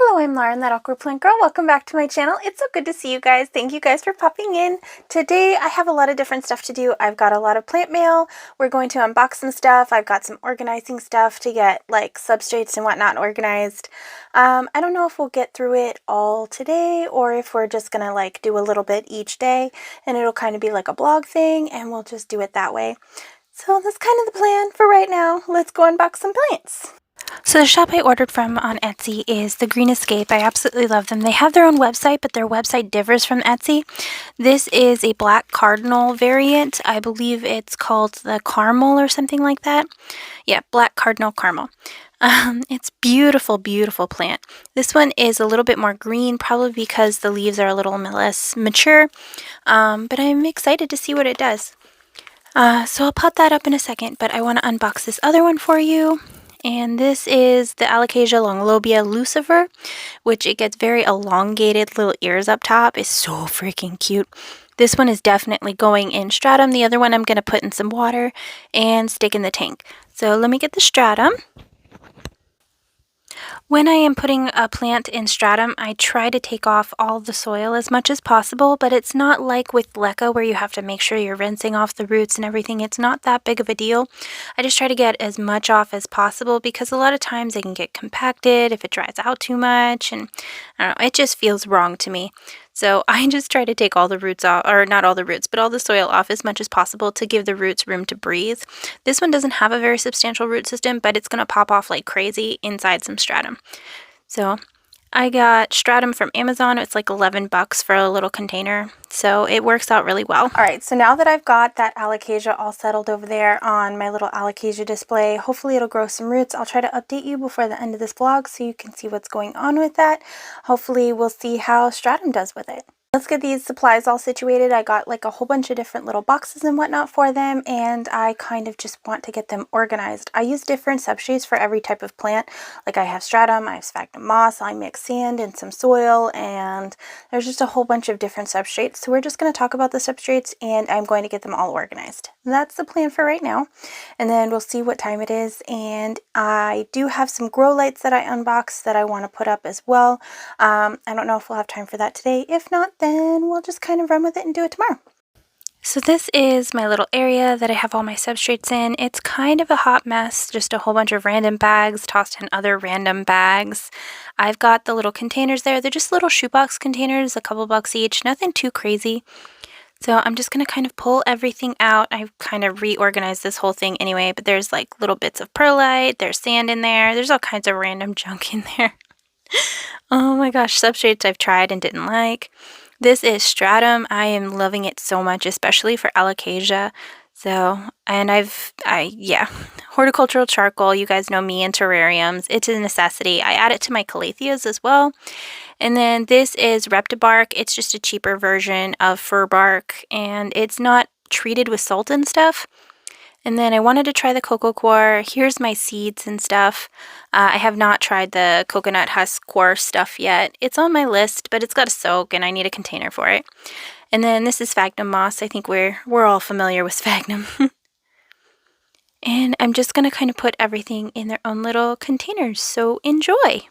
Hello, I'm Lauren, that awkward plant girl. Welcome back to my channel. It's so good to see you guys. Thank you guys for popping in. Today I have a lot of different stuff to do. I've got a lot of plant mail. We're going to unbox some stuff. I've got some organizing stuff to get like substrates and whatnot organized. I don't know if we'll get through it all today or if we're just gonna like do a little bit each day and it'll kind of be like a blog thing and we'll just do it that way. So that's kind of the plan for right now. Let's go unbox some plants. So the shop I ordered from on Etsy is The Green Escape. I absolutely love them. They have their own website, but their website differs from Etsy. This is a black cardinal variant. I believe it's called the caramel or something like that. Yeah, black cardinal caramel. It's beautiful, beautiful plant. This one is a little bit more green, probably because the leaves are a little less mature, but I'm excited to see what it does. So I'll pot that up in a second, but I want to unbox this other one for you. And this is the Alocasia longlobia lucifer, which it gets very elongated little ears up top. It's so freaking cute. This one is definitely going in stratum. The other one I'm going to put in some water and stick in the tank. So let me get the stratum. When I am putting a plant in stratum, I try to take off all the soil as much as possible, but it's not like with leca where you have to make sure you're rinsing off the roots and everything. It's not that big of a deal. I just try to get as much off as possible because a lot of times they can get compacted if it dries out too much, and I don't know, it just feels wrong to me. So I just try to take all the roots off, or not all the roots, but all the soil off as much as possible to give the roots room to breathe. This one doesn't have a very substantial root system, but it's going to pop off like crazy inside some stratum. So I got stratum from Amazon. It's like 11 bucks for a little container. So it works out really well. All right, so now that I've got that alocasia all settled over there on my little alocasia display, hopefully it'll grow some roots. I'll try to update you before the end of this vlog so you can see what's going on with that. Hopefully we'll see how stratum does with it. Let's get these supplies all situated. I got like a whole bunch of different little boxes and whatnot for them, and I kind of just want to get them organized. I use different substrates for every type of plant. Like I have stratum, I have sphagnum moss, I mix sand and some soil, and there's just a whole bunch of different substrates. So we're just going to talk about the substrates and I'm going to get them all organized. That's the plan for right now, and then we'll see what time it is. And I do have some grow lights that I unboxed that I want to put up as well. I don't know if we'll have time for that today. If not, then we'll just kind of run with it and do it tomorrow. So this is my little area that I have all my substrates in. It's kind of a hot mess, just a whole bunch of random bags tossed in other random bags. I've got the little containers there. They're just little shoebox containers, a couple bucks each, nothing too crazy. So I'm just going to kind of pull everything out. I've kind of reorganized this whole thing anyway, but there's like little bits of perlite, there's sand in there, there's all kinds of random junk in there. Oh my gosh, substrates I've tried and didn't like. This is stratum. I am loving it so much, especially for alocasia. So, and yeah, horticultural charcoal. You guys know me and terrariums. It's a necessity. I add it to my calatheas as well. And then this is reptibark. It's just a cheaper version of fir bark, and it's not treated with salt and stuff. And then I wanted to try the cocoa coir. Here's my seeds and stuff. I have not tried the coconut husk coir stuff yet. It's on my list, but it's got to soak and I need a container for it. And then this is sphagnum moss. I think we're all familiar with sphagnum. And I'm just going to kind of put everything in their own little containers. So enjoy!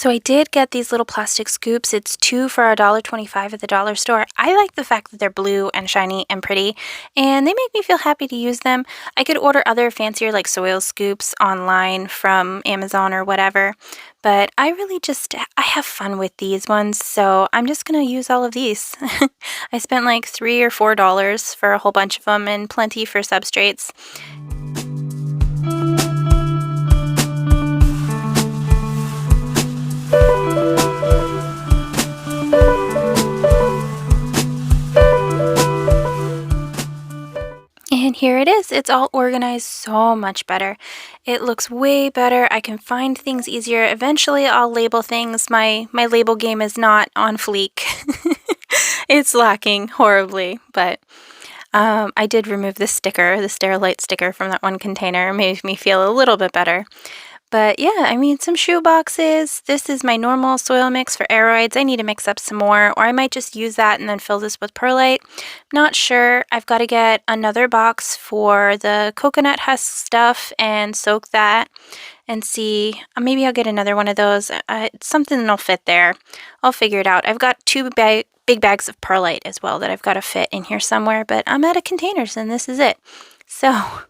So I did get these little plastic scoops. It's 2 for $1.25 at the dollar store. I like the fact that they're blue and shiny and pretty, and they make me feel happy to use them. I could order other fancier like soil scoops online from Amazon or whatever, but I have fun with these ones, so I'm just gonna use all of these. I spent like $3 or $4 for a whole bunch of them and plenty for Substrates. And here it is. It's all organized so much better. It looks way better. I can find things easier. Eventually I'll label things. My label game is not on fleek. It's lacking horribly, but I did remove the sticker, the Sterilite sticker from that one container. It made me feel a little bit better. But yeah, I mean, some shoe boxes. This is my normal soil mix for aeroids. I need to mix up some more, or I might just use that and then fill this with perlite. Not sure. I've got to get another box for the coconut husk stuff and soak that and see. Maybe I'll get another one of those. Something that'll fit there. I'll figure it out. I've got two big bags of perlite as well that I've got to fit in here somewhere, but I'm out of containers and this is it. So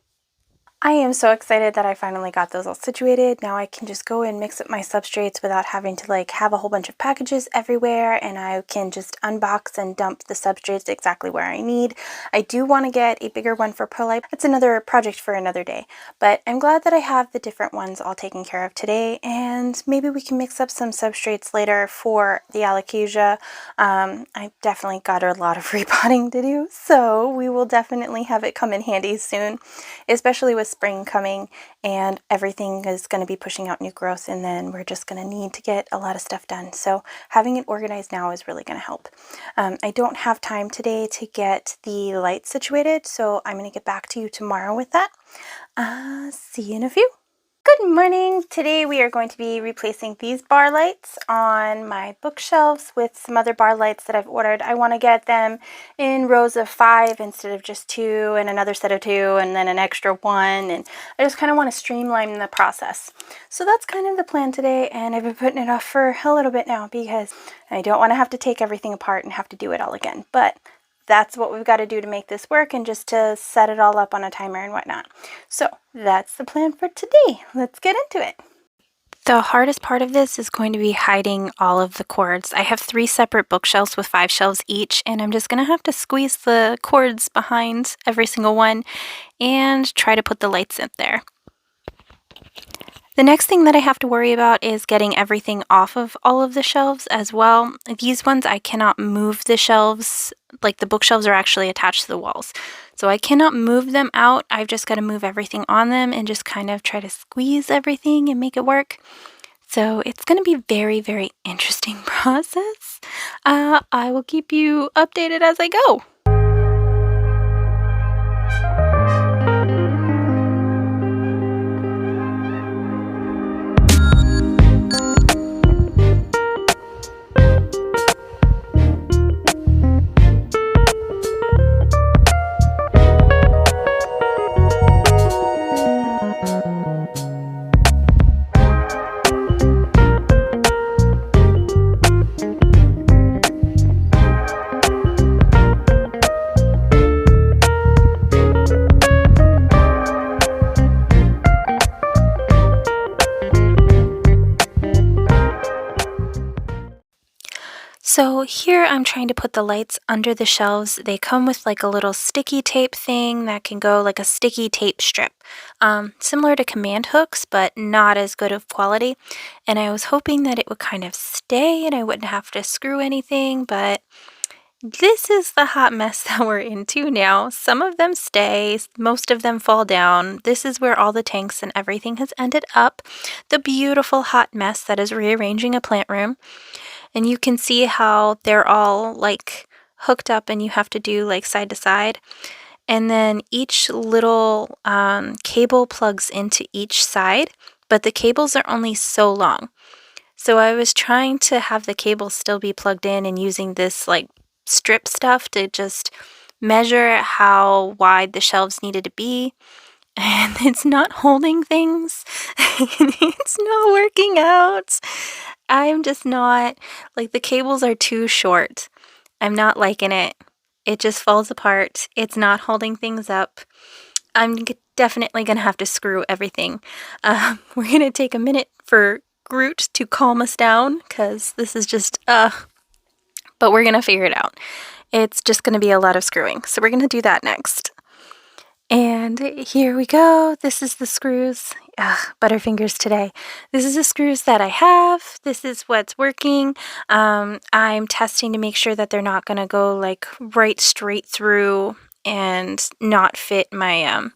I am so excited that I finally got those all situated. Now I can just go and mix up my substrates without having to like have a whole bunch of packages everywhere, and I can just unbox and dump the substrates exactly where I need. I do want to get a bigger one for perlite. It's another project for another day, but I'm glad that I have the different ones all taken care of today, and maybe we can mix up some substrates later for the alocasia. I definitely got a lot of repotting to do, so we will definitely have it come in handy soon, especially with spring coming and everything is going to be pushing out new growth, and then we're just going to need to get a lot of stuff done. So having it organized now is really going to help. I don't have time today to get the lights situated, so I'm going to get back to you tomorrow with that. See you in a few. Good morning! Today we are going to be replacing these bar lights on my bookshelves with some other bar lights that I've ordered. I want to get them in rows of 5 instead of just 2, and another set of 2, and then an extra 1, and I just kind of want to streamline the process. So that's kind of the plan today, and I've been putting it off for a little bit now because I don't want to have to take everything apart and have to do it all again. But that's what we've got to do to make this work and just to set it all up on a timer and whatnot. So that's the plan for today. Let's get into it. The hardest part of this is going to be hiding all of the cords. I have 3 separate bookshelves with 5 shelves each, and I'm just going to have to squeeze the cords behind every single one and try to put the lights in there. The next thing that I have to worry about is getting everything off of all of the shelves as well. These ones I cannot move the shelves, like the bookshelves are actually attached to the walls. So I cannot move them out. I've just got to move everything on them and just kind of try to squeeze everything and make it work. So it's going to be very, very interesting process. I will keep you updated as I go. So here I'm trying to put the lights under the shelves. They come with like a little sticky tape thing that can go like a sticky tape strip. Similar to command hooks, but not as good of quality. And I was hoping that it would kind of stay and I wouldn't have to screw anything, but this is the hot mess that we're into now. Some of them stay, most of them fall down. This is where all the tanks and everything has ended up. The beautiful hot mess that is rearranging a plant room. And you can see how they're all like hooked up and you have to do like side to side. And then each little cable plugs into each side, but the cables are only so long. So I was trying to have the cables still be plugged in and using this like strip stuff to just measure how wide the shelves needed to be. And it's not holding things. It's not working out. I'm just not, like, the cables are too short. I'm not liking it. It just falls apart. It's not holding things up. I'm definitely gonna have to screw everything. We're gonna take a minute for Groot to calm us down, because this is just, but we're gonna figure it out. It's just gonna be a lot of screwing, so we're gonna do that next. And here we go. This is the screws. Butterfingers today. This is the screws that I have. This is what's working. I'm testing to make sure that they're not going to go like right straight through and not fit my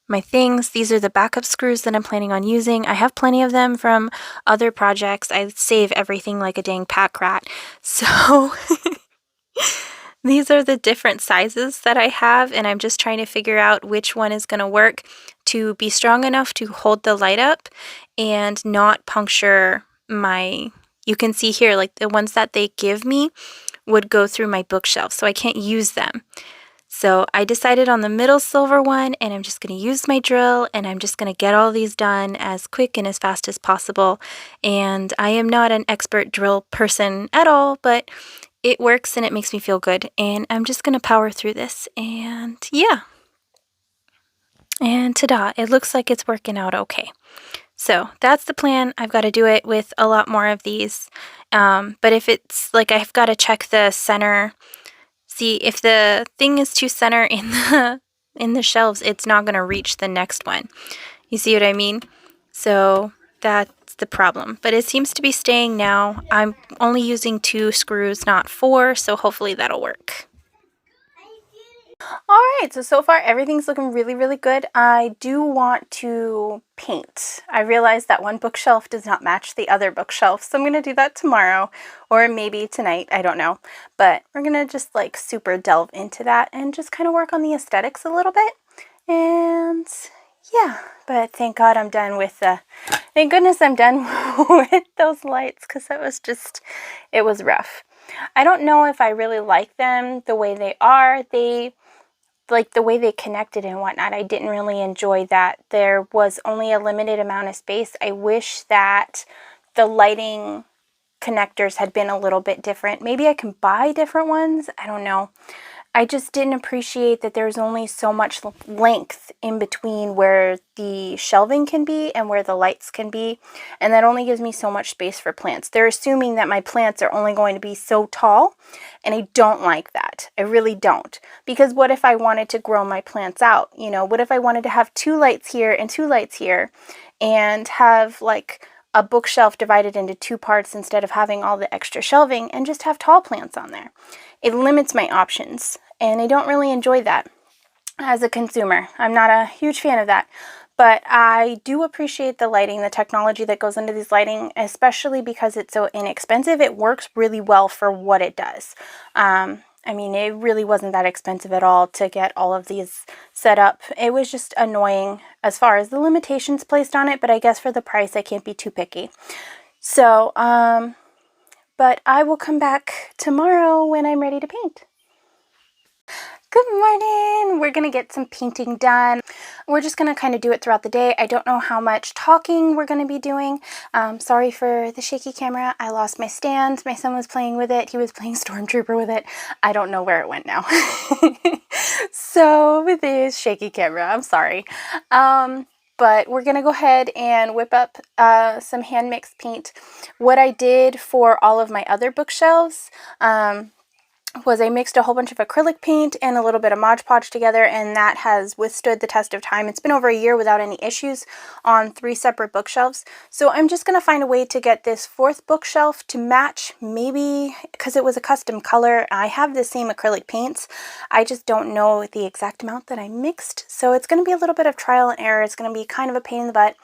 my things. These are the backup screws that I'm planning on using. I have plenty of them from other projects. I save everything like a dang pack rat. So these are the different sizes that I have, and I'm just trying to figure out which one is going to work to be strong enough to hold the light up and not puncture my, you can see here, like the ones that they give me would go through my bookshelf, so I can't use them. So I decided on the middle silver one, and I'm just going to use my drill, and I'm just going to get all these done as quick and as fast as possible. And I am not an expert drill person at all, but it works and it makes me feel good, and I'm just gonna power through this, and yeah. And ta-da, it looks like it's working out okay. So that's the plan. I've got to do it with a lot more of these, but if it's like I've got to check the center, see if the thing is too center in the shelves, it's not gonna reach the next one. You see what I mean? So that's the problem, but it seems to be staying now. I'm only using 2 screws, not 4, so hopefully that'll work. Alright, so far everything's looking really, really good. I do want to paint. I realized that one bookshelf does not match the other bookshelf, so I'm going to do that tomorrow, or maybe tonight, I don't know. But we're going to just like super delve into that and just kind of work on the aesthetics a little bit. And yeah, but thank God I'm done with thank goodness I'm done with those lights, because that was just, it was rough. I don't know if I really like them the way they are. Like the way they connected and whatnot, I didn't really enjoy that. There was only a limited amount of space. I wish that the lighting connectors had been a little bit different. Maybe I can buy different ones. I don't know. I just didn't appreciate that there's only so much length in between where the shelving can be and where the lights can be, and that only gives me so much space for plants. They're assuming that my plants are only going to be so tall, and I don't like that. I really don't. Because what if I wanted to grow my plants out? You know, what if I wanted to have 2 lights here and 2 lights here, and have like a bookshelf divided into 2 parts instead of having all the extra shelving, and just have tall plants on there? It limits my options, and I don't really enjoy that as a consumer. I'm not a huge fan of that, but I do appreciate the lighting, the technology that goes into these lighting, especially because it's so inexpensive. It works really well for what it does. I mean, it really wasn't that expensive at all to get all of these set up. It was just annoying as far as the limitations placed on it, but I guess for the price, I can't be too picky. So, but I will come back tomorrow when I'm ready to paint. Good morning! We're going to get some painting done. We're just going to kind of do it throughout the day. I don't know how much talking we're going to be doing. Sorry for the shaky camera. I lost my stand. My son was playing with it. He was playing Stormtrooper with it. I don't know where it went now. So with this shaky camera, I'm sorry. But we're going to go ahead and whip up some hand-mixed paint. What I did for all of my other bookshelves was I mixed a whole bunch of acrylic paint and a little bit of Mod Podge together, and that has withstood the test of time. It's been over a year without any issues on 3 separate bookshelves. So I'm just going to find a way to get this 4th bookshelf to match, maybe because it was a custom color. I have the same acrylic paints. I just don't know the exact amount that I mixed. So it's going to be a little bit of trial and error. It's going to be kind of a pain in the butt,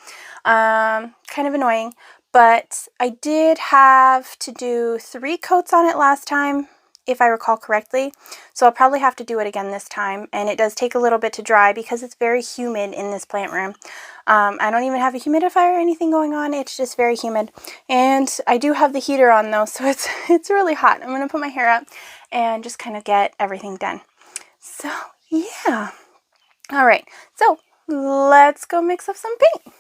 kind of annoying. But I did have to do 3 coats on it last time, if I recall correctly, so I'll probably have to do it again this time, and it does take a little bit to dry because it's very humid in this plant room. I don't even have a humidifier or anything going on, it's just very humid, and I do have the heater on though, so it's really hot. I'm going to put my hair up and just kind of get everything done. So yeah, alright, so let's go mix up some paint.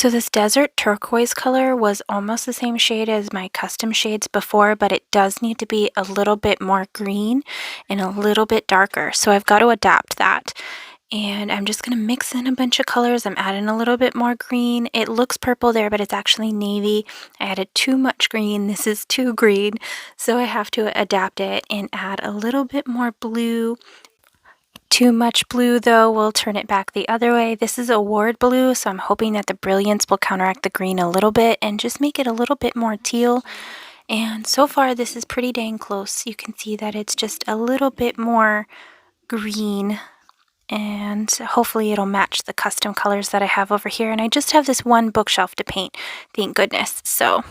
So this desert turquoise color was almost the same shade as my custom shades before, but it does need to be a little bit more green and a little bit darker. So I've got to adapt that. And I'm just going to mix in a bunch of colors. I'm adding a little bit more green. It looks purple there, but it's actually navy. I added too much green. This is too green. So I have to adapt it and add a little bit more blue. Too much blue, though, will turn it back the other way. This is award blue, so I'm hoping that the brilliance will counteract the green a little bit and just make it a little bit more teal. And so far, this is pretty dang close. You can see that it's just a little bit more green, and hopefully it'll match the custom colors that I have over here. And I just have this one bookshelf to paint, thank goodness. So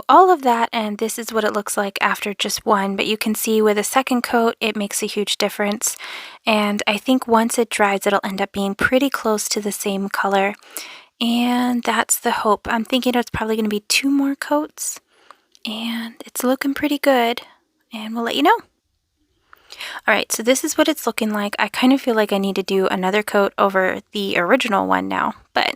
all of that, and this is what it looks like after just one, but you can see with a second coat it makes a huge difference, and I think once it dries it'll end up being pretty close to the same color, and that's the hope. I'm thinking it's probably going to be 2 more coats, and it's looking pretty good, and we'll let you know. Alright, so this is what it's looking like. I kind of feel like I need to do another coat over the original one now, but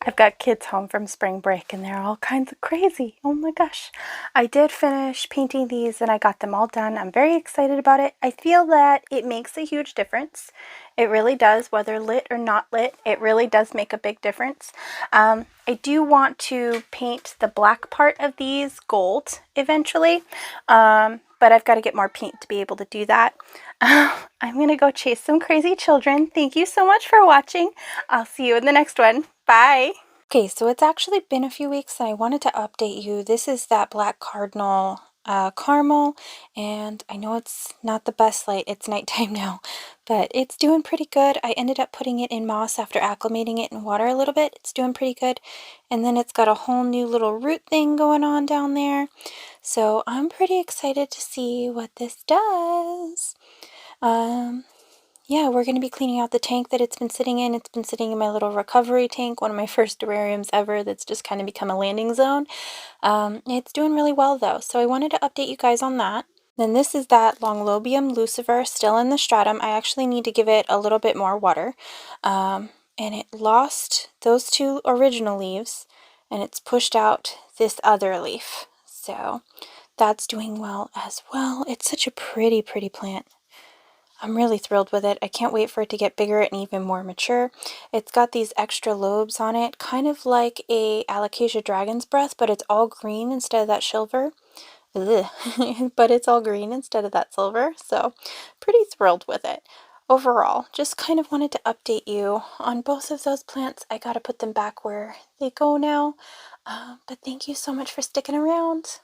I've got kids home from spring break and they're all kinds of crazy. Oh my gosh. I did finish painting these and I got them all done. I'm very excited about it. I feel that it makes a huge difference. It really does, whether lit or not lit. It really does make a big difference. I do want to paint the black part of these gold eventually, but I've got to get more paint to be able to do that. I'm going to go chase some crazy children. Thank you so much for watching. I'll see you in the next one. Bye! Okay, so it's actually been a few weeks and I wanted to update you. This is that black cardinal caramel, and I know it's not the best light. It's nighttime now, but it's doing pretty good. I ended up putting it in moss after acclimating it in water a little bit. It's doing pretty good. And then it's got a whole new little root thing going on down there. So I'm pretty excited to see what this does. Yeah, we're going to be cleaning out the tank that it's been sitting in. It's been sitting in my little recovery tank, one of my first terrariums ever that's just kind of become a landing zone. It's doing really well though, so I wanted to update you guys on that. Then this is that Longlobium lucifer still in the stratum. I actually need to give it a little bit more water. And it lost those 2 original leaves and it's pushed out this other leaf. So that's doing well as well. It's such a pretty plant. I'm really thrilled with it. I can't wait for it to get bigger and even more mature. It's got these extra lobes on it, kind of like a Alocasia dragon's breath, but it's all green instead of that silver. But it's all green instead of that silver, so pretty thrilled with it. Overall, just kind of wanted to update you on both of those plants. I gotta put them back where they go now, but thank you so much for sticking around.